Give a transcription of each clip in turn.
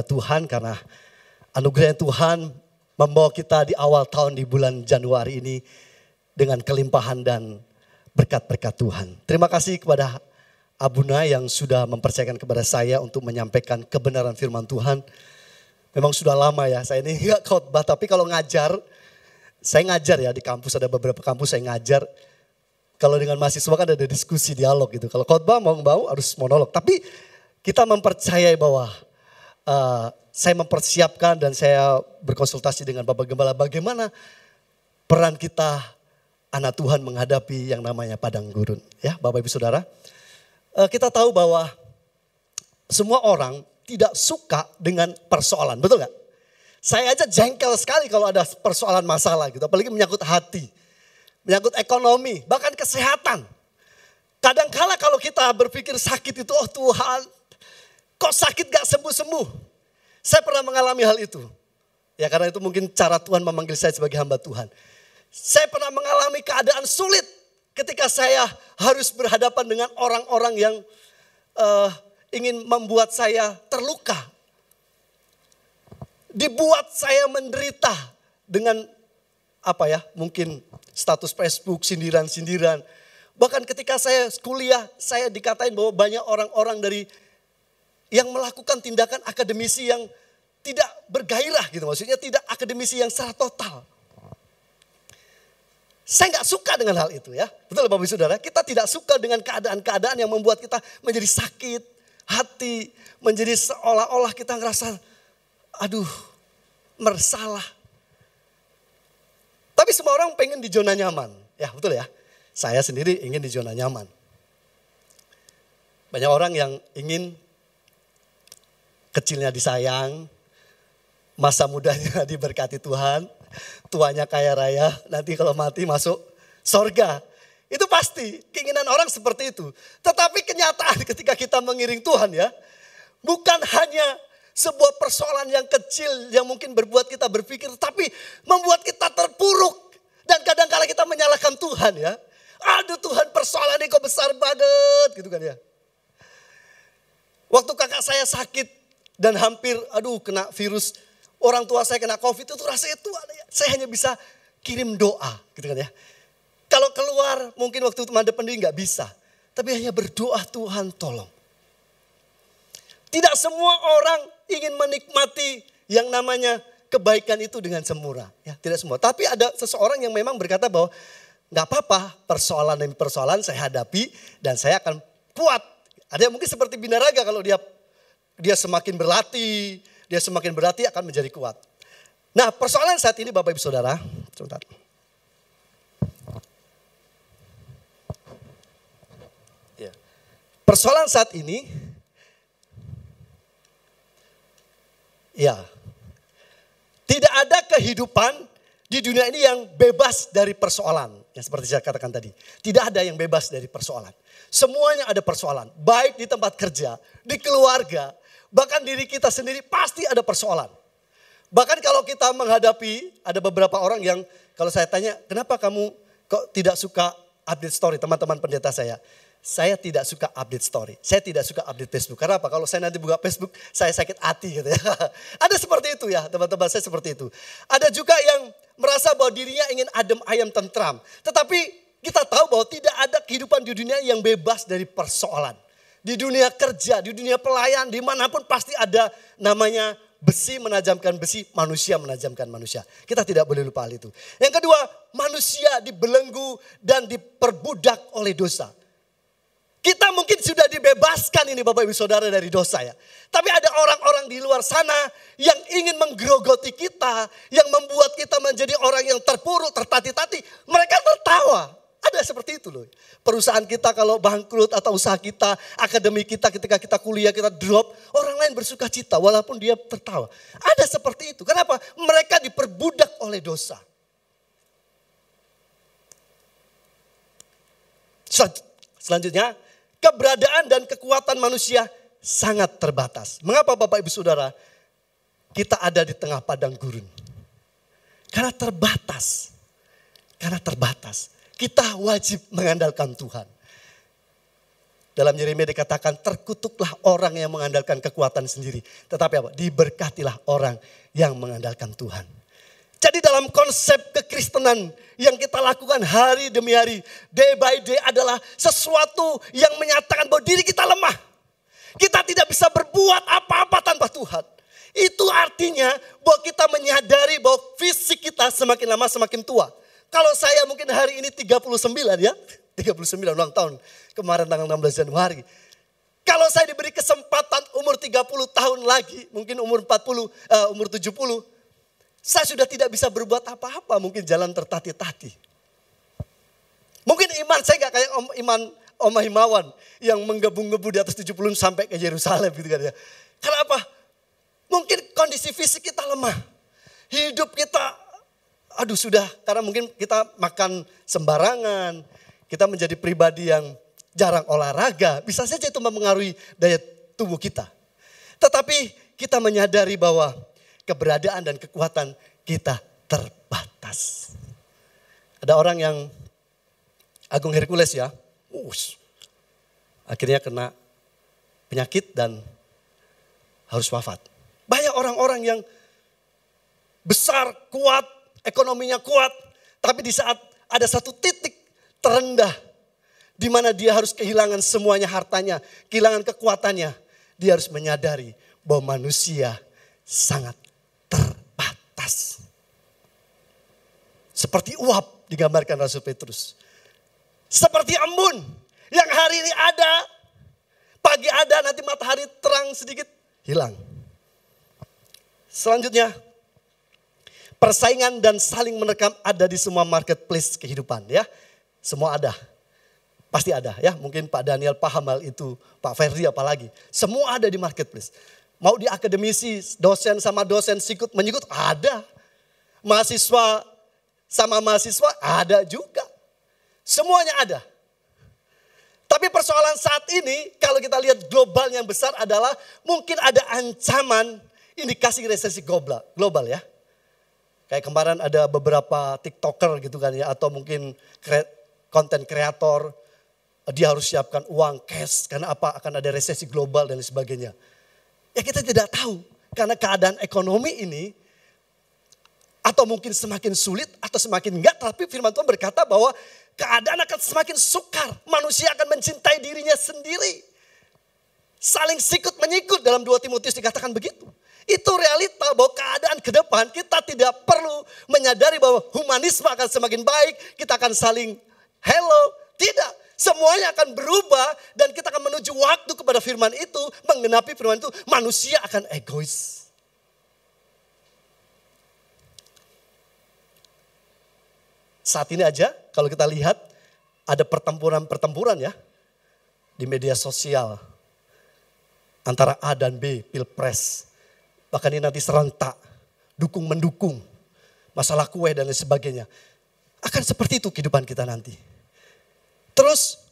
Tuhan karena anugerah Tuhan membawa kita di awal tahun di bulan Januari ini dengan kelimpahan dan berkat-berkat Tuhan. Terima kasih kepada Abuna yang sudah mempercayakan kepada saya untuk menyampaikan kebenaran firman Tuhan. Memang sudah lama ya, saya ini enggak khotbah, tapi kalau ngajar, saya ngajar ya di kampus, ada beberapa kampus saya ngajar. Kalau dengan mahasiswa kan ada diskusi, dialog gitu. Kalau khotbah mau harus monolog. Tapi kita mempercayai bahwa saya mempersiapkan dan saya berkonsultasi dengan Bapak Gembala bagaimana peran kita anak Tuhan menghadapi yang namanya padang gurun. Ya Bapak Ibu Saudara, kita tahu bahwa semua orang tidak suka dengan persoalan, betul gak? Saya aja jengkel sekali kalau ada persoalan masalah gitu, apalagi menyangkut hati, menyangkut ekonomi, bahkan kesehatan. Kadangkala kalau kita berpikir sakit itu, oh Tuhan, kok sakit gak sembuh-sembuh? Saya pernah mengalami hal itu. Ya karena itu mungkin cara Tuhan memanggil saya sebagai hamba Tuhan. Saya pernah mengalami keadaan sulit ketika saya harus berhadapan dengan orang-orang yang ingin membuat saya terluka. Dibuat saya menderita dengan mungkin status Facebook, sindiran-sindiran. Bahkan ketika saya kuliah, saya dikatain bahwa banyak orang-orang dari yang melakukan tindakan akademisi yang tidak bergairah gitu. Maksudnya tidak akademisi yang secara total. Saya gak suka dengan hal itu ya. Betul Bapak Ibu Saudara, kita tidak suka dengan keadaan-keadaan yang membuat kita menjadi sakit hati. Menjadi seolah-olah kita ngerasa, bersalah. Tapi semua orang pengen di zona nyaman. Ya betul ya, saya sendiri ingin di zona nyaman. Banyak orang yang ingin kecilnya disayang, masa mudanya diberkati Tuhan, tuanya kaya raya, nanti kalau mati masuk sorga. Itu pasti keinginan orang seperti itu. Tetapi kenyataan ketika kita mengiring Tuhan ya, bukan hanya sebuah persoalan yang kecil yang mungkin berbuat kita berpikir, tapi membuat kita terpuruk. Dan kadang-kala kita menyalahkan Tuhan ya. Aduh Tuhan, persoalan ini kok besar banget gitu kan ya. Waktu kakak saya sakit, dan hampir kena virus, orang tua saya kena COVID itu rasanya saya hanya bisa kirim doa gitu kan ya. Kalau keluar mungkin waktu manda pandemi gak bisa. Tapi hanya berdoa, Tuhan tolong. Tidak semua orang ingin menikmati yang namanya kebaikan itu dengan semurah. Ya, tidak semua. Tapi ada seseorang yang memang berkata bahwa gak apa-apa, persoalan demi persoalan saya hadapi dan saya akan kuat. Ada yang mungkin seperti binaraga, kalau dia semakin berlatih akan menjadi kuat. Nah persoalan saat ini Bapak Ibu Saudara, sebentar. Ya. Persoalan saat ini, ya, tidak ada kehidupan di dunia ini yang bebas dari persoalan. Yang seperti saya katakan tadi, tidak ada yang bebas dari persoalan. Semuanya ada persoalan, baik di tempat kerja, di keluarga, bahkan diri kita sendiri pasti ada persoalan. Bahkan kalau kita menghadapi, ada beberapa orang yang kalau saya tanya, kenapa kamu kok tidak suka update story, teman-teman pendeta saya tidak suka update story. Saya tidak suka update Facebook. Karena apa? Kalau saya nanti buka Facebook, saya sakit hati gitu ya. Ada seperti itu ya, teman-teman saya seperti itu. Ada juga yang merasa bahwa dirinya ingin adem ayem tentram. Tetapi kita tahu bahwa tidak ada kehidupan di dunia yang bebas dari persoalan. Di dunia kerja, di dunia pelayan, dimanapun pasti ada namanya besi menajamkan besi, manusia menajamkan manusia. Kita tidak boleh lupa hal itu. Yang kedua, manusia dibelenggu dan diperbudak oleh dosa. Kita mungkin sudah dibebaskan ini Bapak Ibu Saudara dari dosa ya. Tapi ada orang-orang di luar sana yang ingin menggerogoti kita, yang membuat kita menjadi orang yang terpuruk, tertati-tati. Mereka tertawa. Ada seperti itu loh. Perusahaan kita kalau bangkrut atau usaha kita, akademi kita ketika kita kuliah kita drop, orang lain bersuka cita walaupun dia tertawa. Ada seperti itu. Kenapa? Mereka diperbudak oleh dosa. Selanjutnya, keberadaan dan kekuatan manusia sangat terbatas. Mengapa Bapak Ibu Saudara kita ada di tengah padang gurun? Karena terbatas. Kita wajib mengandalkan Tuhan. Dalam Yeremia dikatakan terkutuklah orang yang mengandalkan kekuatan sendiri. Tetapi apa? Diberkatilah orang yang mengandalkan Tuhan. Jadi dalam konsep kekristenan yang kita lakukan hari demi hari, day by day adalah sesuatu yang menyatakan bahwa diri kita lemah. Kita tidak bisa berbuat apa-apa tanpa Tuhan. Itu artinya bahwa kita menyadari bahwa fisik kita semakin lama semakin tua. Kalau saya mungkin hari ini 39 ya, 39 ulang tahun. Kemarin tanggal 16 Januari. Kalau saya diberi kesempatan umur 30 tahun lagi, mungkin umur 40, umur 70. Saya sudah tidak bisa berbuat apa-apa, mungkin jalan tertatih-tatih. Mungkin iman saya gak kayak iman Oma Himawan yang menggebu-gebu di atas 70 sampai ke Yerusalem gitu kan ya. Kenapa? Mungkin kondisi fisik kita lemah. Hidup kita, sudah karena mungkin kita makan sembarangan. Kita menjadi pribadi yang jarang olahraga. Bisa saja itu mempengaruhi daya tubuh kita. Tetapi kita menyadari bahwa keberadaan dan kekuatan kita terbatas. Ada orang yang Agung Hercules ya. Akhirnya kena penyakit dan harus wafat. Banyak orang-orang yang besar, kuat, ekonominya kuat. Tapi di saat ada satu titik terendah di mana dia harus kehilangan semuanya hartanya, kehilangan kekuatannya. Dia harus menyadari bahwa manusia sangat terbatas. Seperti uap digambarkan Rasul Petrus. Seperti embun yang hari ini ada, pagi ada, nanti matahari terang sedikit, hilang. Selanjutnya, persaingan dan saling menerkam ada di semua marketplace kehidupan ya. Semua ada. Pasti ada ya. Mungkin Pak Daniel paham hal itu. Pak Ferdi apalagi. Semua ada di marketplace. Mau di akademisi, dosen sama dosen menyikut ada. Mahasiswa sama mahasiswa ada juga. Semuanya ada. Tapi persoalan saat ini kalau kita lihat global yang besar adalah mungkin ada ancaman indikasi resesi global ya. Kayak kemarin ada beberapa TikToker gitu kan ya. Atau mungkin konten kreator, dia harus siapkan uang cash karena apa? Akan ada resesi global dan sebagainya. Ya kita tidak tahu karena keadaan ekonomi ini atau mungkin semakin sulit atau semakin enggak. Tapi firman Tuhan berkata bahwa keadaan akan semakin sukar. Manusia akan mencintai dirinya sendiri. Saling sikut menyikut dalam 2 Timotius dikatakan begitu. Itu realita bahwa keadaan ke depan kita tidak perlu menyadari bahwa humanisme akan semakin baik. Kita akan saling hello. Tidak. Semuanya akan berubah dan kita akan menuju waktu kepada firman itu. Menggenapi firman itu. Manusia akan egois. Saat ini aja kalau kita lihat ada pertempuran ya. Di media sosial. Antara A dan B, Pilpres. Bahkan ini nanti serentak. Dukung-mendukung. Masalah kue dan lain sebagainya. Akan seperti itu kehidupan kita nanti. Terus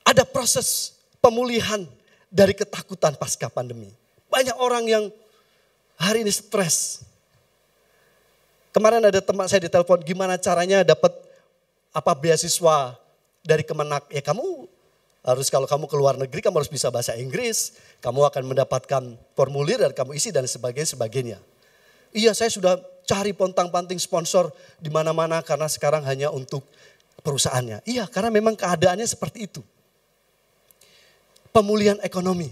ada proses pemulihan dari ketakutan pasca pandemi. Banyak orang yang hari ini stres. Kemarin ada teman saya ditelepon, gimana caranya dapat beasiswa dari Kemenak. Ya kamu harus, kalau kamu ke luar negeri kamu harus bisa bahasa Inggris. Kamu akan mendapatkan formulir dan kamu isi dan sebagainya. Iya, saya sudah cari pontang-panting sponsor di mana-mana karena sekarang hanya untuk perusahaannya. Iya, karena memang keadaannya seperti itu. Pemulihan ekonomi.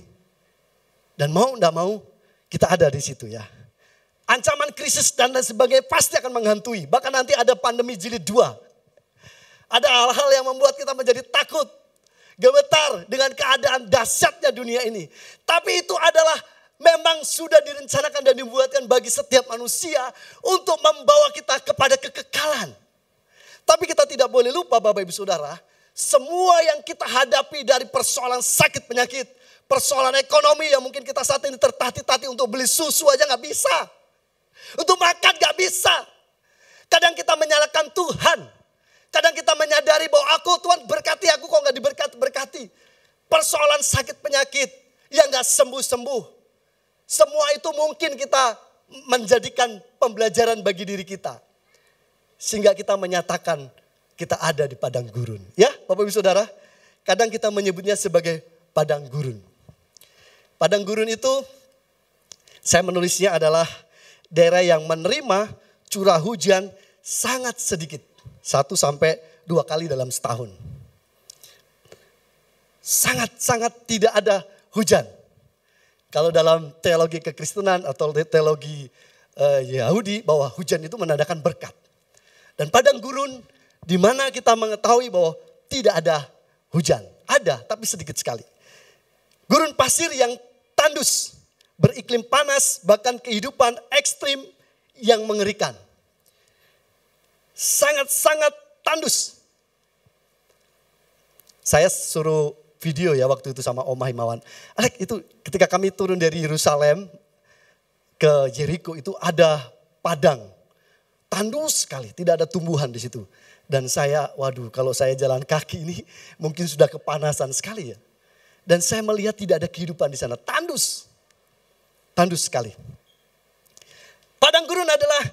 Dan mau enggak mau kita ada di situ ya. Ancaman krisis dan lain sebagainya pasti akan menghantui. Bahkan nanti ada pandemi jilid 2. Ada hal-hal yang membuat kita menjadi takut. Gemetar dengan keadaan dahsyatnya dunia ini. Tapi itu adalah memang sudah direncanakan dan dibuatkan bagi setiap manusia untuk membawa kita kepada kekekalan. Tapi kita tidak boleh lupa Bapak Ibu Saudara, semua yang kita hadapi dari persoalan sakit penyakit, persoalan ekonomi yang mungkin kita saat ini tertatih-tatih untuk beli susu aja gak bisa. Untuk makan gak bisa. Kadang kita menyalahkan Tuhan. Kadang kita menyadari bahwa Tuhan berkati aku kok gak diberkati. Persoalan sakit penyakit yang gak sembuh-sembuh. Semua itu mungkin kita menjadikan pembelajaran bagi diri kita. Sehingga kita menyatakan kita ada di padang gurun. Ya Bapak Ibu Saudara, kadang kita menyebutnya sebagai padang gurun. Padang gurun itu saya menulisnya adalah daerah yang menerima curah hujan sangat sedikit. 1 sampai 2 kali dalam setahun. Sangat-sangat tidak ada hujan. Kalau dalam teologi kekristenan atau teologi Yahudi bahwa hujan itu menandakan berkat. Dan padang gurun di mana kita mengetahui bahwa tidak ada hujan. Ada tapi sedikit sekali. Gurun pasir yang tandus, beriklim panas, bahkan kehidupan ekstrim yang mengerikan. Sangat-sangat tandus. Saya suruh video ya waktu itu sama Om Himawan. Alek, itu ketika kami turun dari Yerusalem ke Jericho itu ada padang. Tandus sekali, tidak ada tumbuhan di situ. Dan saya, waduh kalau saya jalan kaki ini mungkin sudah kepanasan sekali ya. Dan saya melihat tidak ada kehidupan di sana, tandus. Tandus sekali. Padang gurun adalah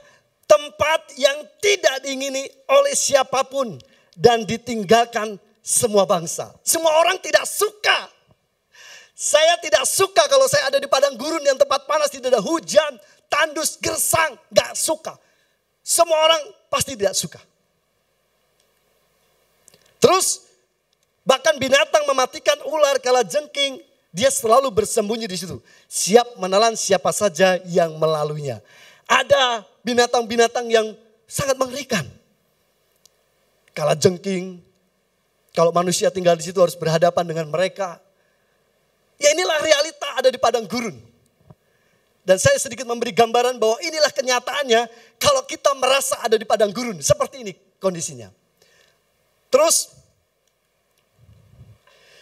tempat yang tidak diingini oleh siapapun dan ditinggalkan semua bangsa. Semua orang tidak suka. Saya tidak suka kalau saya ada di padang gurun yang tempat panas, tidak ada hujan, tandus, gersang, gak suka. Semua orang pasti tidak suka. Terus bahkan binatang mematikan ular, kalajengking, dia selalu bersembunyi di situ. Siap menelan siapa saja yang melaluinya. Ada binatang-binatang yang sangat mengerikan. Kalajengking, kalau manusia tinggal di situ harus berhadapan dengan mereka. Ya inilah realita ada di padang gurun. Dan saya sedikit memberi gambaran bahwa inilah kenyataannya kalau kita merasa ada di padang gurun. Seperti ini kondisinya. Terus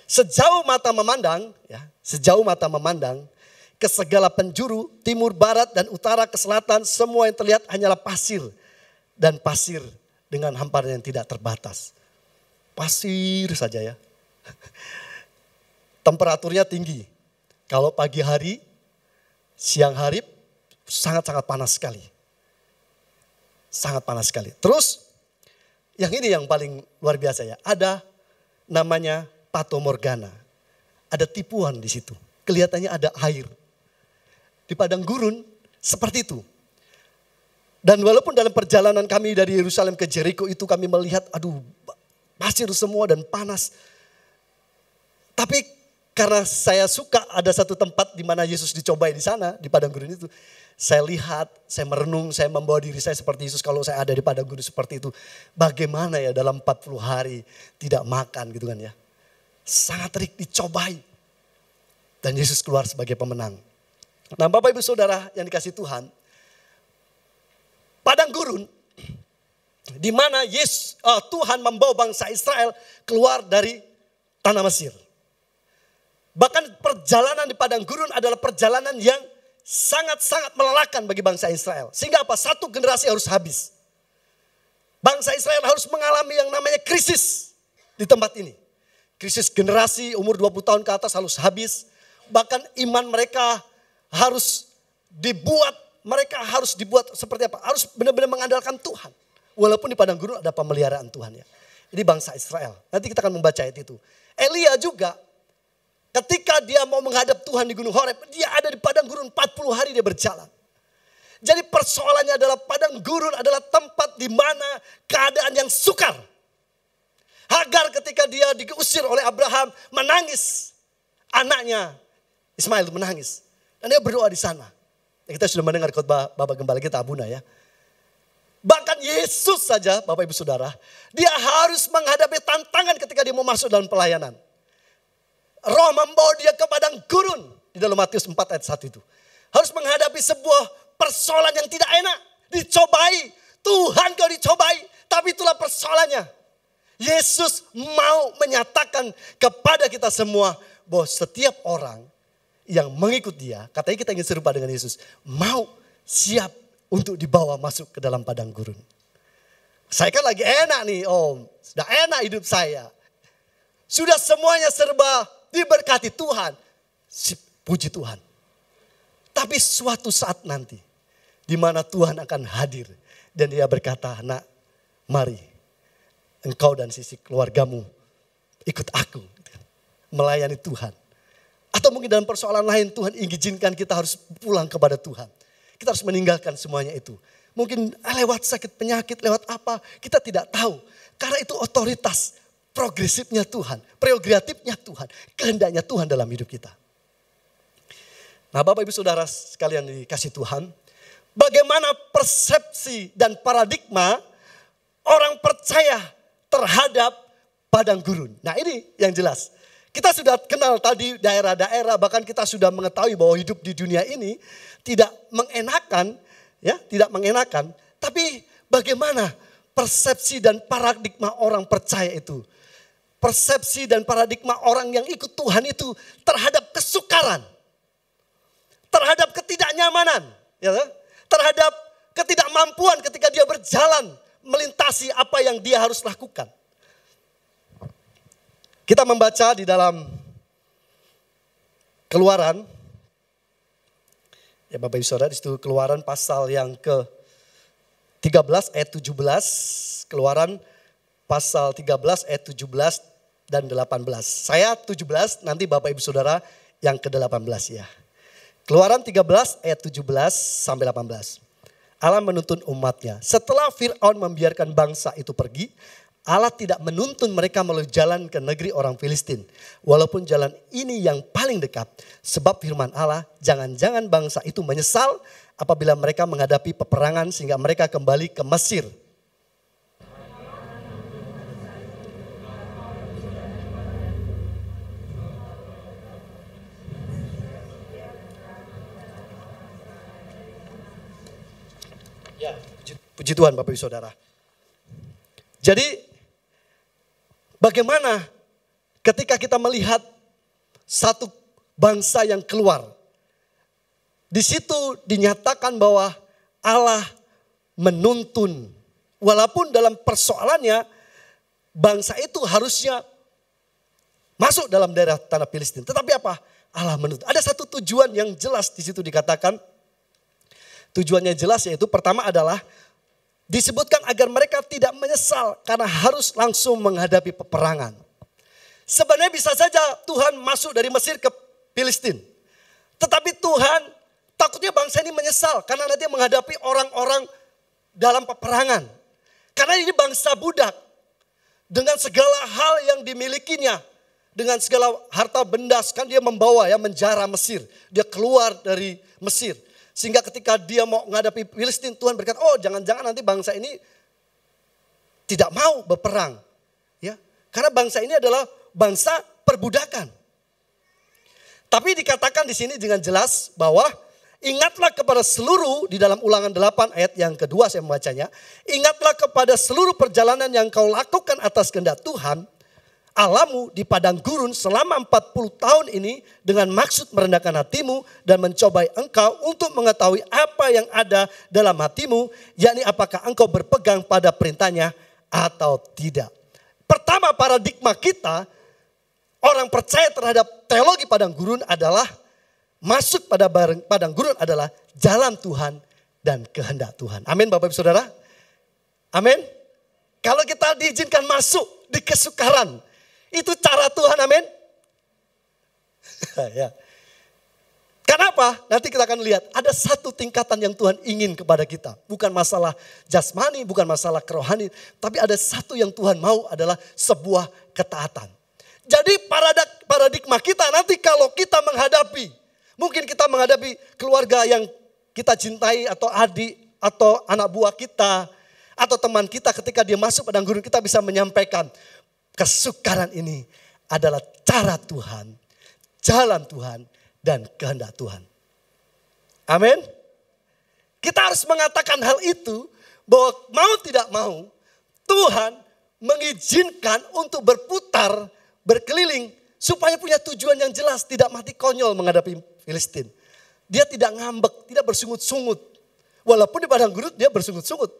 sejauh mata memandang, ya, sejauh mata memandang ke segala penjuru, timur, barat, dan utara, ke selatan, semua yang terlihat hanyalah pasir. Dan pasir dengan hamparan yang tidak terbatas. Pasir saja ya. Temperaturnya tinggi. Kalau pagi hari, siang hari sangat-sangat panas sekali. Sangat panas sekali. Terus yang ini yang paling luar biasa ya. Ada namanya Fata Morgana. Ada tipuan di situ. Kelihatannya ada air. Di padang gurun seperti itu. Dan walaupun dalam perjalanan kami dari Yerusalem ke Jericho itu kami melihat aduh pasir semua dan panas. Tapi karena saya suka ada satu tempat di mana Yesus dicobai di sana, di padang gurun itu. Saya lihat, saya merenung, saya membawa diri saya seperti Yesus kalau saya ada di padang gurun seperti itu. Bagaimana ya dalam 40 hari tidak makan gitu kan ya. Sangat terik dicobai. Dan Yesus keluar sebagai pemenang. Nah Bapak Ibu Saudara yang dikasih Tuhan. Padang gurun di mana Tuhan membawa bangsa Israel keluar dari tanah Mesir. Bahkan perjalanan di padang gurun adalah perjalanan yang sangat-sangat melelahkan bagi bangsa Israel. Sehingga apa? Satu generasi harus habis. Bangsa Israel harus mengalami yang namanya krisis di tempat ini. Krisis generasi umur 20 tahun ke atas harus habis. Bahkan iman mereka harus dibuat seperti apa? Harus benar-benar mengandalkan Tuhan. Walaupun di padang gurun ada pemeliharaan Tuhan ya. Ini bangsa Israel. Nanti kita akan membaca ayat itu. Elia juga ketika dia mau menghadap Tuhan di Gunung Horeb, dia ada di padang gurun 40 hari dia berjalan. Jadi persoalannya adalah padang gurun adalah tempat di mana keadaan yang sukar. Hagar ketika dia diusir oleh Abraham menangis. Anaknya Ismail menangis. Dan dia berdoa di sana. Kita sudah mendengar khotbah Bapak Gembala kita Abuna ya. Bahkan Yesus saja Bapak Ibu Saudara, dia harus menghadapi tantangan ketika dia mau masuk dalam pelayanan. Roh membawa dia ke padang gurun. Di dalam Matius 4 ayat 1 itu. Harus menghadapi sebuah persoalan yang tidak enak. Dicobai. Tuhan kau dicobai. Tapi itulah persoalannya. Yesus mau menyatakan kepada kita semua. Bahwa setiap orang yang mengikut dia. Katanya kita ingin serupa dengan Yesus. Mau siap untuk dibawa masuk ke dalam padang gurun. Saya kan lagi enak nih Om. Sudah enak hidup saya. Sudah semuanya serba diberkati Tuhan. Puji Tuhan. Tapi suatu saat nanti. Di mana Tuhan akan hadir. Dan dia berkata, nak mari. Engkau dan sisi keluargamu ikut aku. melayani Tuhan. Atau mungkin dalam persoalan lain Tuhan izinkan kita harus pulang kepada Tuhan. Kita harus meninggalkan semuanya itu. Mungkin lewat sakit penyakit, lewat apa, kita tidak tahu. Karena itu otoritas progresifnya Tuhan, prerogatifnya Tuhan, kehendaknya Tuhan dalam hidup kita. Nah Bapak Ibu Saudara sekalian dikasih Tuhan, bagaimana persepsi dan paradigma orang percaya terhadap padang gurun. Nah ini yang jelas. Kita sudah kenal tadi daerah-daerah, bahkan kita sudah mengetahui bahwa hidup di dunia ini tidak mengenakan, ya, tidak mengenakan. Tapi bagaimana persepsi dan paradigma orang percaya itu? Persepsi dan paradigma orang yang ikut Tuhan itu terhadap kesukaran, terhadap ketidaknyamanan, ya, terhadap ketidakmampuan ketika dia berjalan melintasi apa yang dia harus lakukan. Kita membaca di dalam Keluaran, ya Bapak Ibu Saudara, di situ Keluaran pasal yang ke-13 ayat 17, Keluaran pasal 13 ayat 17 dan 18. Saya 17, nanti Bapak Ibu Saudara yang ke-18 ya. Keluaran 13 ayat 17 sampai 18. Allah menuntun umatnya. Setelah Fir'aun membiarkan bangsa itu pergi, Allah tidak menuntun mereka melalui jalan ke negeri orang Filistin. Walaupun jalan ini yang paling dekat. Sebab firman Allah, jangan-jangan bangsa itu menyesal apabila mereka menghadapi peperangan sehingga mereka kembali ke Mesir. Ya, puji Tuhan Bapak Ibu Saudara. Jadi bagaimana ketika kita melihat satu bangsa yang keluar. Di situ dinyatakan bahwa Allah menuntun. Walaupun dalam persoalannya bangsa itu harusnya masuk dalam daerah tanah Filistin. Tetapi apa? Allah menuntun. Ada satu tujuan yang jelas di situ dikatakan. Tujuannya jelas yaitu pertama adalah disebutkan agar mereka tidak menyesal karena harus langsung menghadapi peperangan. Sebenarnya bisa saja Tuhan masuk dari Mesir ke Filistin. Tetapi Tuhan takutnya bangsa ini menyesal karena nanti menghadapi orang-orang dalam peperangan. Karena ini bangsa budak. Dengan segala hal yang dimilikinya. Dengan segala harta benda kan dia membawa ya menjara Mesir. Dia keluar dari Mesir. Sehingga ketika dia mau menghadapi Filistin, Tuhan berkata, oh jangan-jangan nanti bangsa ini tidak mau berperang. Ya, karena bangsa ini adalah bangsa perbudakan. Tapi dikatakan di sini dengan jelas bahwa ingatlah kepada seluruh, di dalam Ulangan 8 ayat yang kedua saya membacanya. Ingatlah kepada seluruh perjalanan yang kau lakukan atas kehendak Tuhan Allahmu di padang gurun selama 40 tahun ini dengan maksud merendahkan hatimu dan mencobai engkau untuk mengetahui apa yang ada dalam hatimu, yakni apakah engkau berpegang pada perintahnya atau tidak. Pertama paradigma kita, orang percaya terhadap teologi padang gurun adalah, masuk pada padang gurun adalah jalan Tuhan dan kehendak Tuhan. Amin Bapak Ibu Saudara. Amin. Kalau kita diizinkan masuk di kesukaran, itu cara Tuhan, amin. Ya. Kenapa? Nanti kita akan lihat ada satu tingkatan yang Tuhan ingin kepada kita. Bukan masalah jasmani, bukan masalah kerohani. Tapi ada satu yang Tuhan mau adalah sebuah ketaatan. Jadi paradigma kita nanti kalau kita menghadapi. Mungkin kita menghadapi keluarga yang kita cintai atau adik atau anak buah kita. Atau teman kita ketika dia masuk padang gurun kita bisa menyampaikan. Kesukaran ini adalah cara Tuhan, jalan Tuhan, dan kehendak Tuhan. Amin. Kita harus mengatakan hal itu bahwa mau tidak mau Tuhan mengizinkan untuk berputar, berkeliling supaya punya tujuan yang jelas, tidak mati konyol menghadapi Filistin. Dia tidak ngambek, tidak bersungut-sungut. Walaupun di padang gurun dia bersungut-sungut.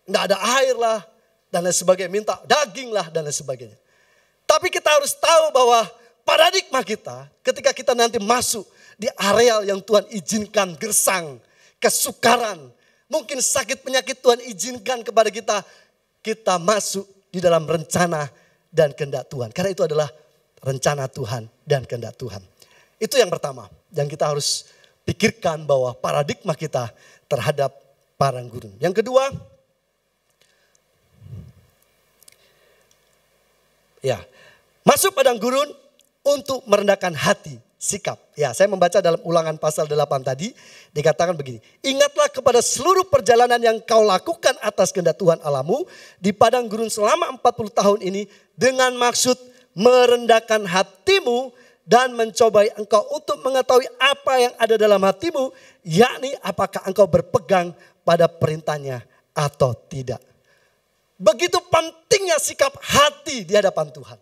Nggak ada air lah. Dan lain sebagainya, minta daging lah dan lain sebagainya. Tapi kita harus tahu bahwa paradigma kita ketika kita nanti masuk di areal yang Tuhan izinkan gersang, kesukaran, mungkin sakit penyakit Tuhan izinkan kepada kita, kita masuk di dalam rencana dan kehendak Tuhan. Karena itu adalah rencana Tuhan dan kehendak Tuhan. Itu yang pertama yang kita harus pikirkan, bahwa paradigma kita terhadap padang gurun. Yang kedua, ya, masuk padang gurun untuk merendahkan hati, sikap. Ya, saya membaca dalam Ulangan pasal 8 tadi, dikatakan begini. Ingatlah kepada seluruh perjalanan yang kau lakukan atas kehendak Tuhan Allahmu di padang gurun selama 40 tahun ini, dengan maksud merendahkan hatimu dan mencobai engkau untuk mengetahui apa yang ada dalam hatimu, yakni apakah engkau berpegang pada perintahnya atau tidak. Begitu pentingnya sikap hati di hadapan Tuhan.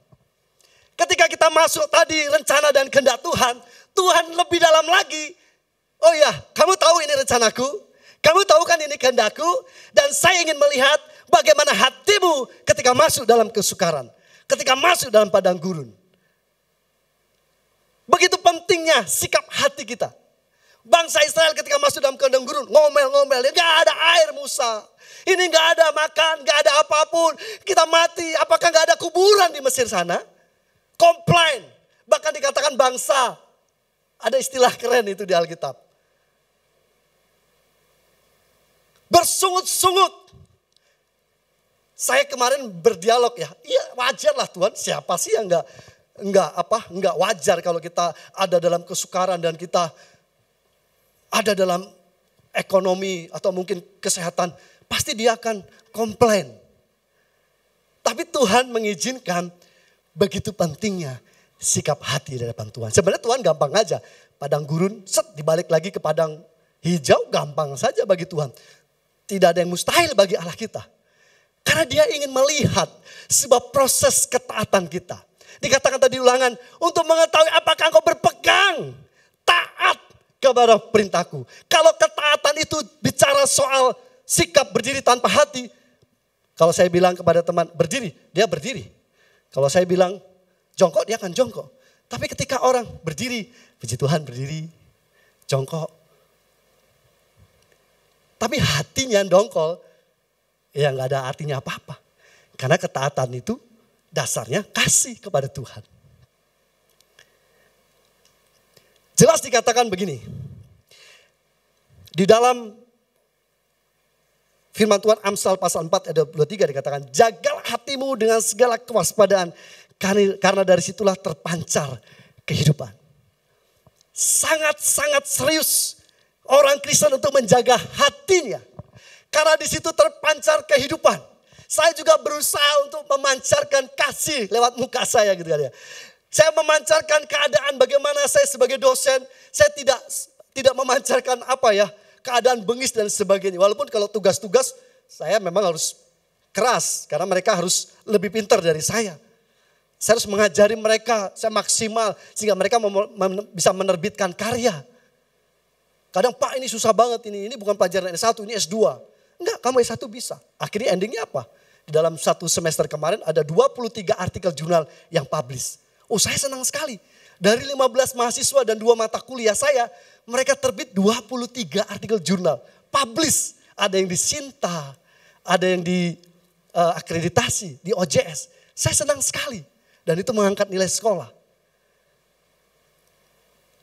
Ketika kita masuk tadi rencana dan kehendak Tuhan, Tuhan lebih dalam lagi. Oh ya, kamu tahu ini rencanaku, kamu tahu kan ini kehendakku, dan saya ingin melihat bagaimana hatimu ketika masuk dalam kesukaran, ketika masuk dalam padang gurun. Begitu pentingnya sikap hati kita. Bangsa Israel ketika masuk dalam padang gurun, ngomel-ngomel, gak ada air Musa. Ini gak ada makan, gak ada apapun. Kita mati, apakah gak ada kuburan di Mesir sana? Komplain, bahkan dikatakan bangsa. Ada istilah keren itu di Alkitab. Bersungut-sungut. Saya kemarin berdialog ya, iya wajar lah Tuhan, siapa sih yang enggak wajar kalau kita ada dalam kesukaran dan kita ada dalam ekonomi atau mungkin kesehatan, pasti dia akan komplain. Tapi Tuhan mengizinkan, begitu pentingnya sikap hati di hadapan Tuhan. Sebenarnya Tuhan gampang aja, padang gurun dibalik lagi ke padang hijau, gampang saja bagi Tuhan. Tidak ada yang mustahil bagi Allah kita. Karena dia ingin melihat sebuah proses ketaatan kita. Dikatakan tadi Ulangan, untuk mengetahui apakah engkau berpegang taat kepada perintahku. Kalau ketaatan itu bicara soal sikap berdiri tanpa hati. Kalau saya bilang kepada teman berdiri, dia berdiri. Kalau saya bilang jongkok, dia akan jongkok. Tapi ketika orang berdiri, puji Tuhan berdiri, jongkok. Tapi hatinya dongkol, ya gak ada artinya apa-apa. Karena ketaatan itu dasarnya kasih kepada Tuhan. Jelas dikatakan begini. Di dalam firman Tuhan Amsal pasal 4 ayat 23 dikatakan, jagalah hatimu dengan segala kewaspadaan, karena dari situlah terpancar kehidupan. Sangat-sangat serius orang Kristen untuk menjaga hatinya. Karena di situ terpancar kehidupan. Saya juga berusaha untuk memancarkan kasih lewat muka saya gitu kan ya. Saya memancarkan keadaan bagaimana saya sebagai dosen, saya tidak memancarkan keadaan bengis dan sebagainya. Walaupun kalau tugas-tugas saya memang harus keras karena mereka harus lebih pintar dari saya. Saya harus mengajari mereka, saya maksimal sehingga mereka bisa menerbitkan karya. Kadang Pak ini susah banget ini bukan pelajaran S1, ini S2. Enggak, kamu S1 bisa. Akhirnya endingnya apa? Di dalam satu semester kemarin ada 23 artikel jurnal yang publish. Oh saya senang sekali. Dari 15 mahasiswa dan 2 mata kuliah saya, mereka terbit 23 artikel jurnal. Publish. Ada yang di Sinta, ada yang di akreditasi, di OJS. Saya senang sekali. Dan itu mengangkat nilai sekolah.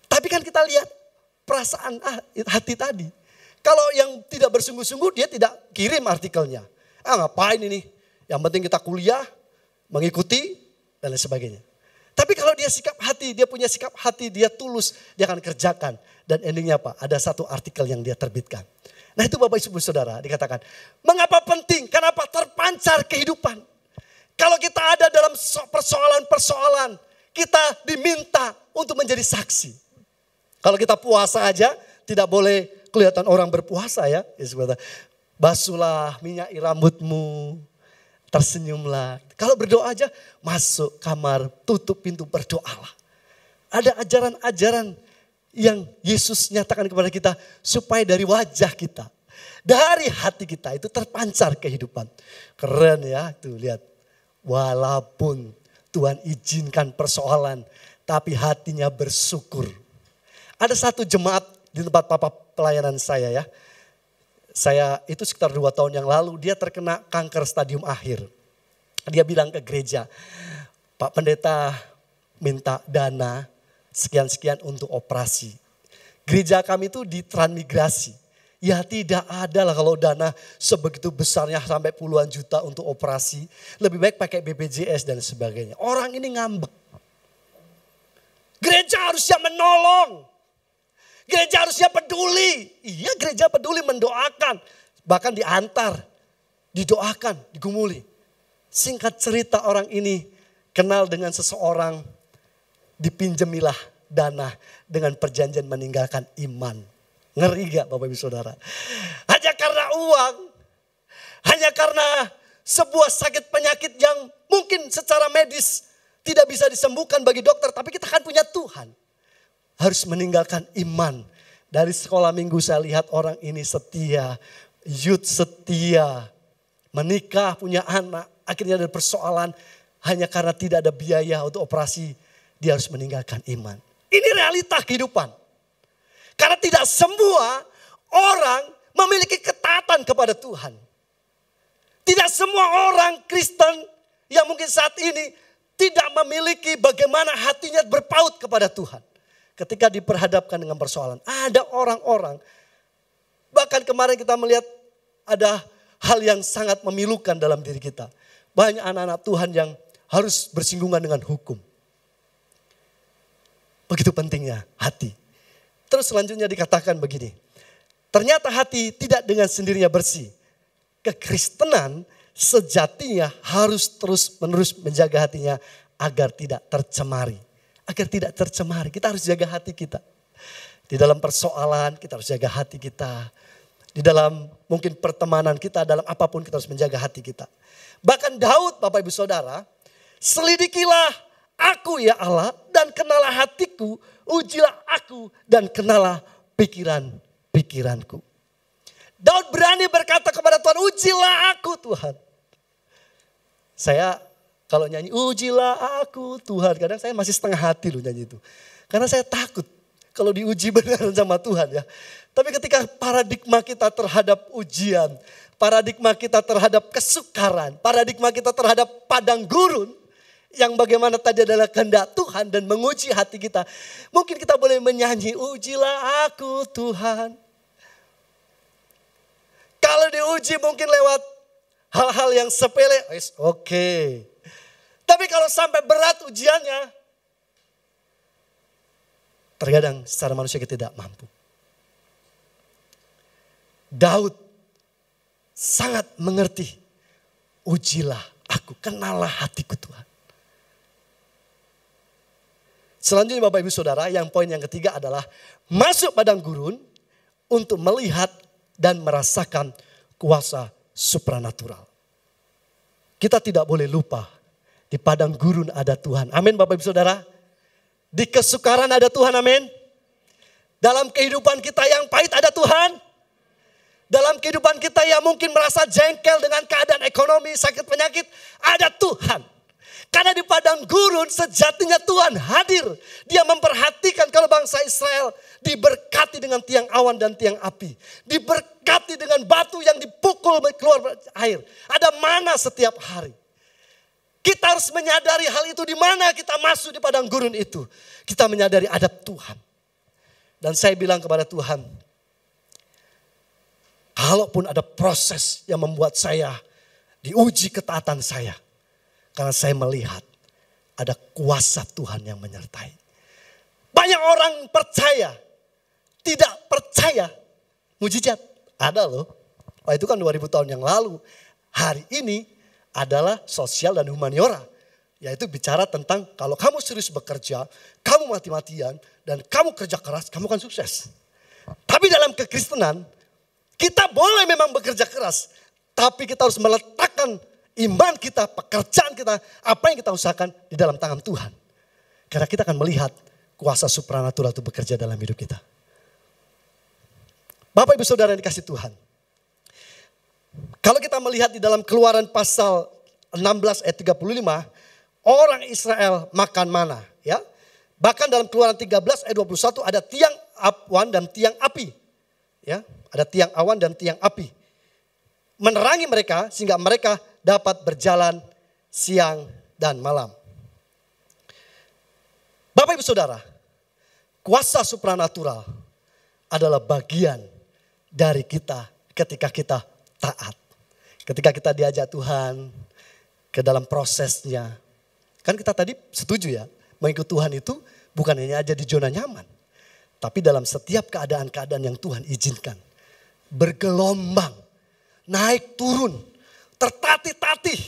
Tapi kan kita lihat perasaan hati tadi. Kalau yang tidak bersungguh-sungguh dia tidak kirim artikelnya. Ngapain ini? Yang penting kita kuliah, mengikuti dan lain sebagainya. Tapi kalau dia sikap hati, dia punya sikap hati, dia tulus, dia akan kerjakan. Dan endingnya apa? Ada satu artikel yang dia terbitkan. Nah itu Bapak Ibu Saudara dikatakan. Mengapa penting? Kenapa terpancar kehidupan? Kalau kita ada dalam persoalan-persoalan, kita diminta untuk menjadi saksi. Kalau kita puasa aja, tidak boleh kelihatan orang berpuasa ya. Basuhlah, minyaki rambutmu, tersenyumlah. Kalau berdoa aja, masuk kamar, tutup pintu, berdoalah. Ada ajaran-ajaran yang Yesus nyatakan kepada kita supaya dari wajah kita, dari hati kita itu terpancar kehidupan. Keren ya, tuh lihat. Walaupun Tuhan izinkan persoalan, tapi hatinya bersyukur. Ada satu jemaat di tempat papa pelayanan saya ya. Saya itu sekitar 2 tahun yang lalu dia terkena kanker stadium akhir. Dia bilang ke gereja, Pak Pendeta, minta dana sekian-sekian untuk operasi. Gereja kami itu di transmigrasi. Ya tidak ada lah kalau dana sebegitu besarnya sampai puluhan juta untuk operasi. Lebih baik pakai BPJS dan sebagainya. Orang ini ngambek. Gereja harusnya menolong. Gereja harusnya peduli. Iya, gereja peduli, mendoakan. Bahkan diantar, didoakan, digumuli. Singkat cerita, orang ini kenal dengan seseorang, dipinjemilah dana dengan perjanjian meninggalkan iman. Ngeri gak Bapak Ibu Saudara? Hanya karena uang, hanya karena sebuah sakit penyakit yang mungkin secara medis tidak bisa disembuhkan bagi dokter. Tapi kita kan punya Tuhan. Harus meninggalkan iman. Dari sekolah minggu saya lihat orang ini setia, youth setia, menikah, punya anak. Akhirnya ada persoalan hanya karena tidak ada biaya untuk operasi. Dia harus meninggalkan iman. Ini realita kehidupan. Karena tidak semua orang memiliki ketaatan kepada Tuhan. Tidak semua orang Kristen yang mungkin saat ini tidak memiliki bagaimana hatinya berpaut kepada Tuhan. Ketika diperhadapkan dengan persoalan. Ada orang-orang, bahkan kemarin kita melihat ada hal yang sangat memilukan dalam diri kita. Banyak anak-anak Tuhan yang harus bersinggungan dengan hukum. Begitu pentingnya hati. Terus selanjutnya dikatakan begini. Ternyata hati tidak dengan sendirinya bersih. Kekristenan sejatinya harus terus-menerus menjaga hatinya agar tidak tercemari. Agar tidak tercemari. Kita harus jaga hati kita. Di dalam persoalan kita harus jaga hati kita. Di dalam mungkin pertemanan kita, dalam apapun kita harus menjaga hati kita. Bahkan Daud, Bapak Ibu Saudara, selidikilah aku ya Allah dan kenalah hatiku, ujilah aku dan kenalah pikiran-pikiranku. Daud berani berkata kepada Tuhan, ujilah aku Tuhan. Saya kalau nyanyi, ujilah aku Tuhan, kadang saya masih setengah hati loh nyanyi itu. Karena saya takut kalau diuji benar sama Tuhan ya. Tapi ketika paradigma kita terhadap ujian, paradigma kita terhadap kesukaran, paradigma kita terhadap padang gurun, yang bagaimana tadi adalah kehendak Tuhan dan menguji hati kita. Mungkin kita boleh menyanyi, ujilah aku Tuhan. Kalau diuji mungkin lewat hal-hal yang sepele, oke. Tapi kalau sampai berat ujiannya, terkadang secara manusia kita tidak mampu. Daud sangat mengerti, ujilah aku, kenalah hatiku Tuhan. Selanjutnya Bapak Ibu Saudara, yang poin yang ketiga adalah masuk padang gurun untuk melihat dan merasakan kuasa supranatural. Kita tidak boleh lupa di padang gurun ada Tuhan. Amin Bapak Ibu Saudara. Di kesukaran ada Tuhan, amin. Dalam kehidupan kita yang pahit ada Tuhan. Dalam kehidupan kita yang mungkin merasa jengkel dengan keadaan ekonomi, sakit penyakit, ada Tuhan. Karena di padang gurun sejatinya Tuhan hadir. Dia memperhatikan kalau bangsa Israel diberkati dengan tiang awan dan tiang api. Diberkati dengan batu yang dipukul keluar air. Ada mana setiap hari. Kita harus menyadari hal itu di mana kita masuk di padang gurun itu. Kita menyadari ada Tuhan. Dan saya bilang kepada Tuhan, kalaupun ada proses yang membuat saya diuji ketaatan saya. Karena saya melihat ada kuasa Tuhan yang menyertai. Banyak orang percaya, tidak percaya mujizat. Ada loh. Wah, itu kan 2000 tahun yang lalu. Hari ini adalah sosial dan humaniora. Yaitu bicara tentang kalau kamu serius bekerja, kamu mati-matian, dan kamu kerja keras, kamu akan sukses. Tapi dalam kekristenan, kita boleh memang bekerja keras. Tapi kita harus meletakkan iman kita, pekerjaan kita, apa yang kita usahakan di dalam tangan Tuhan. Karena kita akan melihat kuasa supranatural itu bekerja dalam hidup kita. Bapak Ibu Saudara yang dikasih Tuhan. Kalau kita melihat di dalam Keluaran pasal 16 ayat 35, orang Israel makan mana, ya. Bahkan dalam Keluaran 13 ayat 21 ada tiang awan dan tiang api. Ya, ada tiang awan dan tiang api. Menerangi mereka sehingga mereka dapat berjalan siang dan malam. Bapak Ibu Saudara, kuasa supranatural adalah bagian dari kita ketika kita taat. Ketika kita diajak Tuhan ke dalam prosesnya. Kan kita tadi setuju ya, mengikut Tuhan itu bukan hanya aja di zona nyaman. Tapi dalam setiap keadaan-keadaan yang Tuhan izinkan. Bergelombang, naik turun, tertatih-tatih.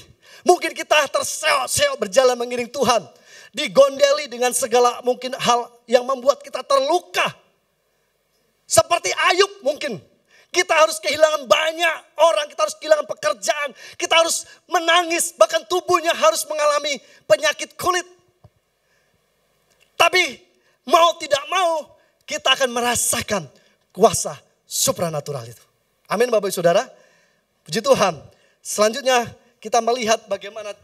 Mungkin kita terseok-seok berjalan mengiring Tuhan. Digondeli dengan segala mungkin hal yang membuat kita terluka. Seperti Ayub mungkin. Kita harus kehilangan banyak orang, kita harus kehilangan pekerjaan. Kita harus menangis, bahkan tubuhnya harus mengalami penyakit kulit. Tapi mau tidak mau kita akan merasakan kuasa supranatural itu. Amin Bapak Ibu Saudara. Puji Tuhan. Selanjutnya kita melihat bagaimana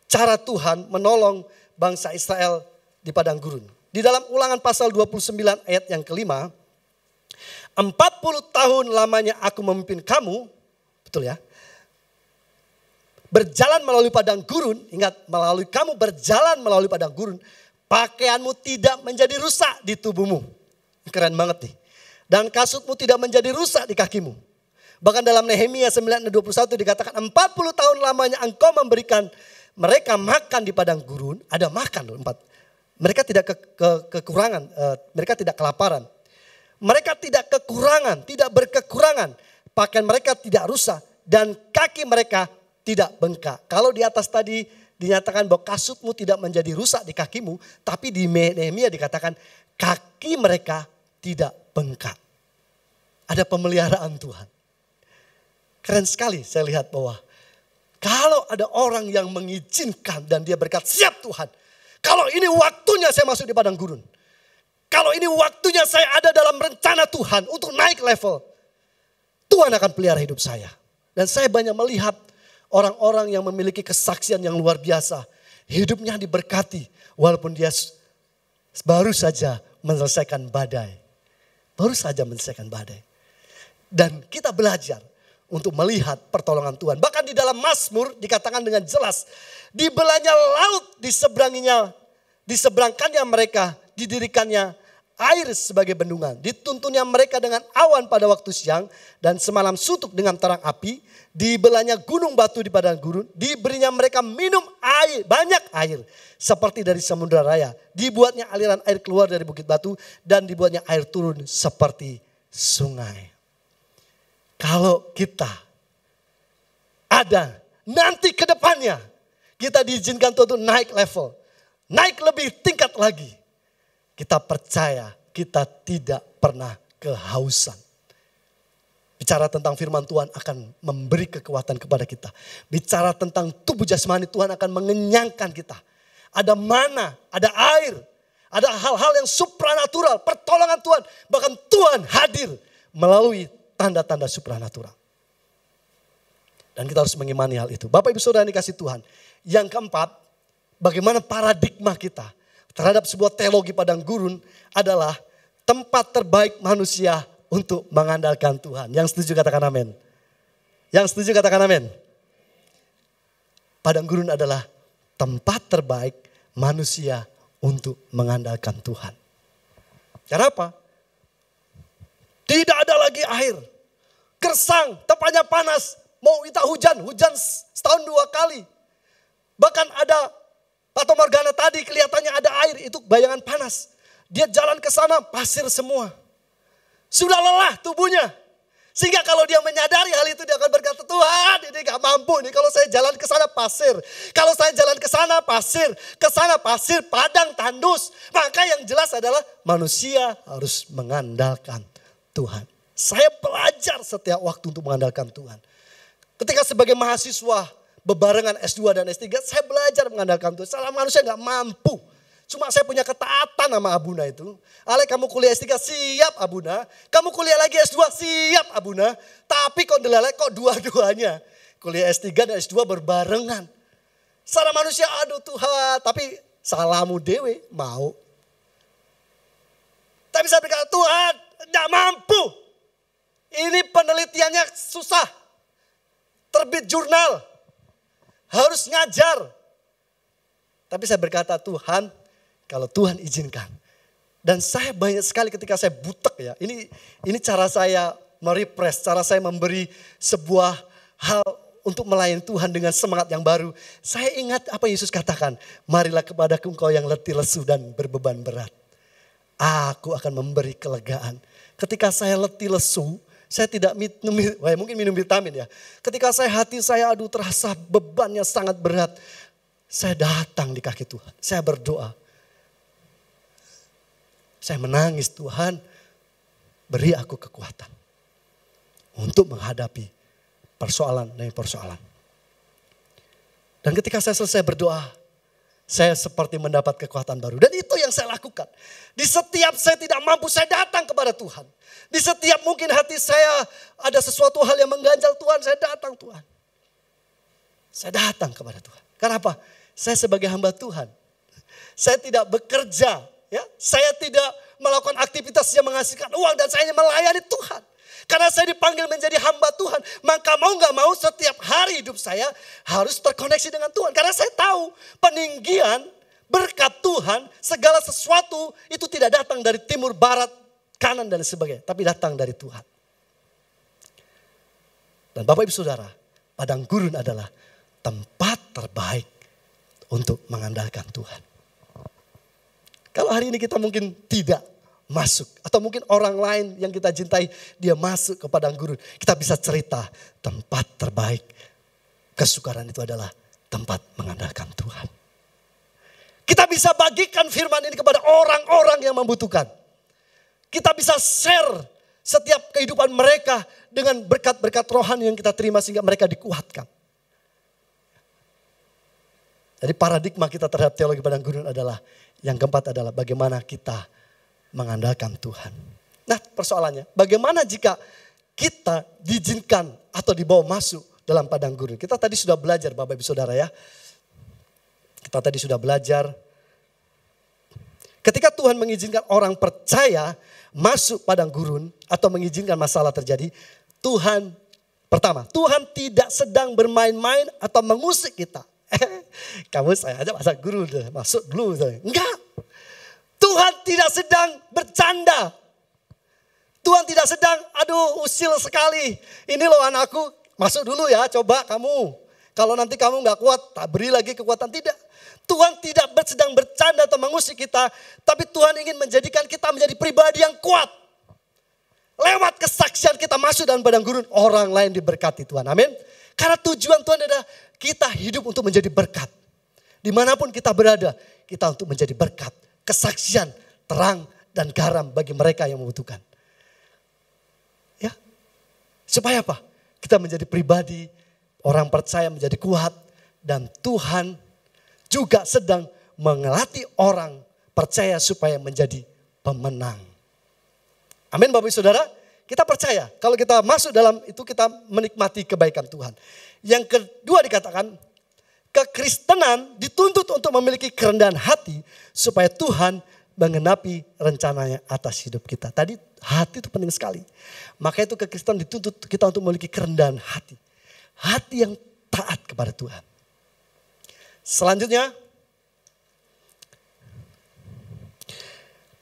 cara Tuhan menolong bangsa Israel di padang gurun. Di dalam Ulangan pasal 29 ayat yang kelima. 40 tahun lamanya aku memimpin kamu. Betul ya. Berjalan melalui padang gurun. Ingat, kamu berjalan melalui padang gurun. Pakaianmu tidak menjadi rusak di tubuhmu. Keren banget nih. Dan kasutmu tidak menjadi rusak di kakimu. Bahkan dalam Nehemia 9:21 dikatakan 40 tahun lamanya engkau memberikan mereka makan di padang gurun. Ada makan loh. Mereka tidak kekurangan, mereka tidak kelaparan. Mereka tidak kekurangan, tidak berkekurangan. Pakaian mereka tidak rusak dan kaki mereka tidak bengkak. Kalau di atas tadi dinyatakan bahwa kasutmu tidak menjadi rusak di kakimu. Tapi di Nehemia dikatakan kaki mereka tidak bengkak. Ada pemeliharaan Tuhan. Keren sekali saya lihat bahwa kalau ada orang yang mengizinkan dan dia berkata, siap Tuhan. Kalau ini waktunya saya masuk di padang gurun. Kalau ini waktunya saya ada dalam rencana Tuhan untuk naik level. Tuhan akan pelihara hidup saya. Dan saya banyak melihat orang-orang yang memiliki kesaksian yang luar biasa. Hidupnya diberkati walaupun dia baru saja menyelesaikan badai. Baru saja menyelesaikan badai. Dan kita belajar untuk melihat pertolongan Tuhan. Bahkan di dalam Mazmur dikatakan dengan jelas. Dibelahnya laut diseberangkannya mereka, didirikannya air sebagai bendungan. Dituntunnya mereka dengan awan pada waktu siang dan semalam suntuk dengan terang api. Dibelahnya gunung batu di padang gurun. Diberinya mereka minum air, banyak air seperti dari samudera raya. Dibuatnya aliran air keluar dari bukit batu dan dibuatnya air turun seperti sungai. Kalau kita ada nanti ke depannya, kita diizinkan untuk naik level, naik lebih tingkat lagi. Kita percaya kita tidak pernah kehausan. Bicara tentang firman Tuhan akan memberi kekuatan kepada kita. Bicara tentang tubuh jasmani Tuhan akan mengenyangkan kita. Ada mana, ada air, ada hal-hal yang supranatural, pertolongan Tuhan. Bahkan Tuhan hadir melalui tanda-tanda supranatural. Dan kita harus mengimani hal itu. Bapak Ibu Saudara yang dikasih Tuhan. Yang keempat, bagaimana paradigma kita terhadap sebuah teologi padang gurun adalah tempat terbaik manusia untuk mengandalkan Tuhan. Yang setuju katakan amin. Yang setuju katakan amin. Padang gurun adalah tempat terbaik manusia untuk mengandalkan Tuhan. Kenapa? Tidak ada lagi air. Gersang, tempatnya panas. Mau minta hujan setahun 2 kali. Bahkan ada Fata Morgana tadi kelihatannya ada air, itu bayangan panas. Dia jalan ke sana, pasir semua. Sudah lelah tubuhnya. Sehingga kalau dia menyadari hal itu dia akan berkata, Tuhan ini gak mampu nih kalau saya jalan ke sana pasir. Kalau saya jalan ke sana pasir, padang tandus. Maka yang jelas adalah manusia harus mengandalkan Tuhan. Saya belajar setiap waktu untuk mengandalkan Tuhan. Ketika sebagai mahasiswa bebarengan S2 dan S3, saya belajar mengandalkan Tuhan. Salah manusia gak mampu. Cuma saya punya ketaatan sama Abuna itu. Ale kamu kuliah S3 siap Abuna. Kamu kuliah lagi S2 siap Abuna. Tapi kok delale kok dua-duanya. Kuliah S3 dan S2 berbarengan. Salah manusia aduh Tuhan. Tapi salahmu dewe mau. Tapi saya berkata Tuhan gak mampu. Ini penelitiannya susah. Terbit jurnal. Harus ngajar. Tapi saya berkata Tuhan, kalau Tuhan izinkan. Dan saya banyak sekali ketika saya butek ya. Ini cara saya merepress, cara saya memberi sebuah hal untuk melayani Tuhan dengan semangat yang baru. Saya ingat apa Yesus katakan, marilah kepadaku engkau yang letih lesu dan berbeban berat. Aku akan memberi kelegaan. Ketika saya letih lesu, saya tidak mungkin minum vitamin ya. Ketika hati saya terasa bebannya sangat berat. Saya datang di kaki Tuhan, saya berdoa. Saya menangis, Tuhan beri aku kekuatan untuk menghadapi persoalan demi persoalan. Dan ketika saya selesai berdoa, saya seperti mendapat kekuatan baru. Dan itu yang saya lakukan. Di setiap saya tidak mampu, saya datang kepada Tuhan. Di setiap mungkin hati saya ada sesuatu hal yang mengganjal Tuhan, saya datang Tuhan. Saya datang kepada Tuhan. Kenapa? Saya sebagai hamba Tuhan. Saya tidak bekerja. Ya, saya tidak melakukan aktivitas yang menghasilkan uang dan saya hanya melayani Tuhan. Karena saya dipanggil menjadi hamba Tuhan, maka mau gak mau setiap hari hidup saya harus terkoneksi dengan Tuhan. Karena saya tahu peninggian, berkat Tuhan, segala sesuatu itu tidak datang dari timur, barat, kanan dan sebagainya. Tapi datang dari Tuhan. Dan Bapak Ibu Saudara, padang gurun adalah tempat terbaik untuk mengandalkan Tuhan. Kalau hari ini kita mungkin tidak masuk. Atau mungkin orang lain yang kita cintai dia masuk ke padang gurun. Kita bisa cerita tempat terbaik kesukaran itu adalah tempat mengandalkan Tuhan. Kita bisa bagikan firman ini kepada orang-orang yang membutuhkan. Kita bisa share setiap kehidupan mereka dengan berkat-berkat rohani yang kita terima sehingga mereka dikuatkan. Jadi paradigma kita terhadap teologi padang gurun adalah yang keempat adalah bagaimana kita mengandalkan Tuhan. Nah persoalannya bagaimana jika kita diizinkan atau dibawa masuk dalam padang gurun. Kita tadi sudah belajar Bapak Ibu Saudara ya. Kita tadi sudah belajar. Ketika Tuhan mengizinkan orang percaya masuk padang gurun atau mengizinkan masalah terjadi. Pertama Tuhan tidak sedang bermain-main atau mengusik kita. Kamu saya aja masa guru masuk dulu. Enggak. Tuhan tidak sedang bercanda. Tuhan tidak sedang usil sekali. Ini loh anakku masuk dulu ya coba kamu. Kalau nanti kamu gak kuat tak beri lagi kekuatan. Tidak. Tuhan tidak sedang bercanda atau mengusik kita. Tapi Tuhan ingin menjadikan kita menjadi pribadi yang kuat. Lewat kesaksian kita masuk dalam padang gurun. Orang lain diberkati Tuhan. Amin. Karena tujuan Tuhan adalah kita hidup untuk menjadi berkat. Dimanapun kita berada, kita untuk menjadi berkat. Kesaksian, terang, dan garam bagi mereka yang membutuhkan. Ya, supaya apa? Kita menjadi pribadi, orang percaya menjadi kuat. Dan Tuhan juga sedang mengelatih orang percaya supaya menjadi pemenang. Amin Bapak Ibu Saudara. Kita percaya kalau kita masuk dalam itu kita menikmati kebaikan Tuhan. Yang kedua dikatakan kekristenan dituntut untuk memiliki kerendahan hati supaya Tuhan menggenapi rencananya atas hidup kita. Tadi hati itu penting sekali. Maka itu kekristenan dituntut kita untuk memiliki kerendahan hati. Hati yang taat kepada Tuhan. Selanjutnya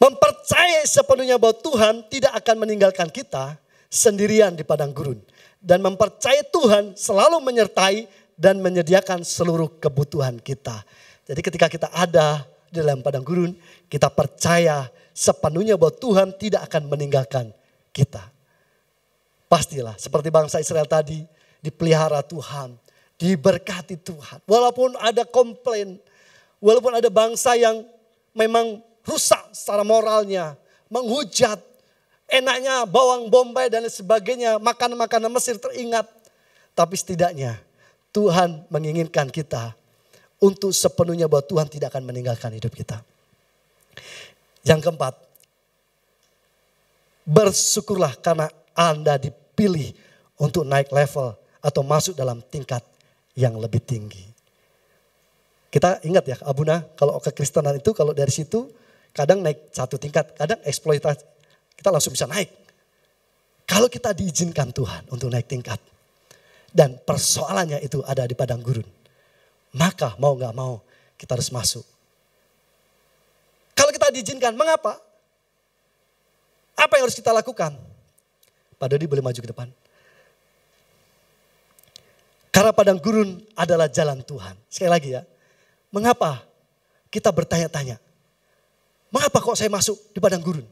mempercayai sepenuhnya bahwa Tuhan tidak akan meninggalkan kita sendirian di padang gurun. Dan mempercayai Tuhan selalu menyertai dan menyediakan seluruh kebutuhan kita. Jadi ketika kita ada di dalam padang gurun, kita percaya sepenuhnya bahwa Tuhan tidak akan meninggalkan kita. Pastilah seperti bangsa Israel tadi dipelihara Tuhan, diberkati Tuhan. Walaupun ada komplain, walaupun ada bangsa yang memang rusak secara moralnya, menghujat, enaknya bawang bombay dan sebagainya, makanan-makanan Mesir teringat. Tapi setidaknya Tuhan menginginkan kita untuk sepenuhnya bahwa Tuhan tidak akan meninggalkan hidup kita. Yang keempat, bersyukurlah karena Anda dipilih untuk naik level atau masuk dalam tingkat yang lebih tinggi. Kita ingat ya Abuna, kalau kekristenan itu kalau dari situ kadang naik satu tingkat, kadang eksploitasi. Kita langsung bisa naik. Kalau kita diizinkan Tuhan untuk naik tingkat. Dan persoalannya itu ada di padang gurun. Maka mau gak mau kita harus masuk. diizinkan. Mengapa? Apa yang harus kita lakukan? Pak Dodi boleh maju ke depan. Karena padang gurun adalah jalan Tuhan. Sekali lagi ya. Mengapa kita bertanya-tanya? Mengapa kok saya masuk di padang gurun?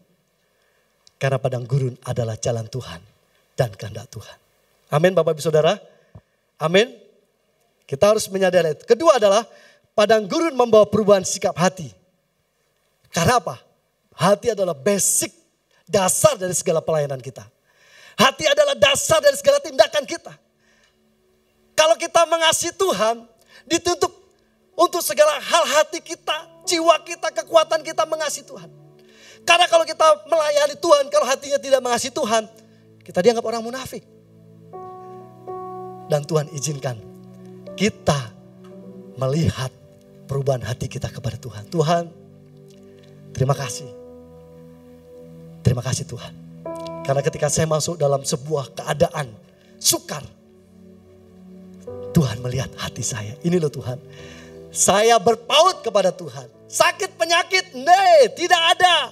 Karena padang gurun adalah jalan Tuhan dan kehendak Tuhan. Amin Bapak Ibu Saudara. Amin. Kita harus menyadari itu. Kedua adalah padang gurun membawa perubahan sikap hati. Karena apa? Hati adalah basic, dasar dari segala pelayanan kita. Hati adalah dasar dari segala tindakan kita. Kalau kita mengasihi Tuhan, dituntut untuk segala hal hati kita, jiwa kita, kekuatan kita mengasihi Tuhan. Karena kalau kita melayani Tuhan, kalau hatinya tidak mengasihi Tuhan, kita dianggap orang munafik. Dan Tuhan izinkan kita melihat perubahan hati kita kepada Tuhan. Tuhan, terima kasih. Terima kasih Tuhan. Karena ketika saya masuk dalam sebuah keadaan sukar, Tuhan melihat hati saya. Ini loh Tuhan. Saya berpaut kepada Tuhan. Sakit penyakit, tidak ada.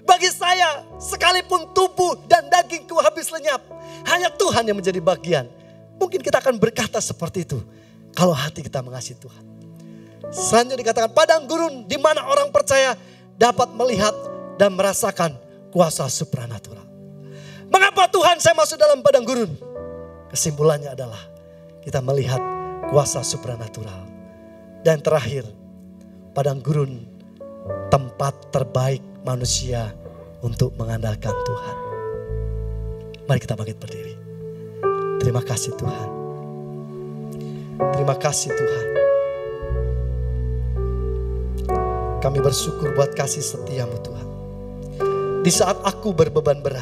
Bagi saya, sekalipun tubuh dan dagingku habis lenyap, hanya Tuhan yang menjadi bagian. Mungkin kita akan berkata seperti itu kalau hati kita mengasihi Tuhan. Selanjutnya dikatakan padang gurun di mana orang percaya dapat melihat dan merasakan kuasa supranatural. Mengapa Tuhan saya masuk dalam padang gurun? Kesimpulannya adalah kita melihat kuasa supranatural. Dan terakhir, padang gurun tempat terbaik manusia untuk mengandalkan Tuhan. Mari kita bangkit berdiri. Terima kasih Tuhan. Terima kasih Tuhan. Kami bersyukur buat kasih setiamu Tuhan. Di saat aku berbeban berat,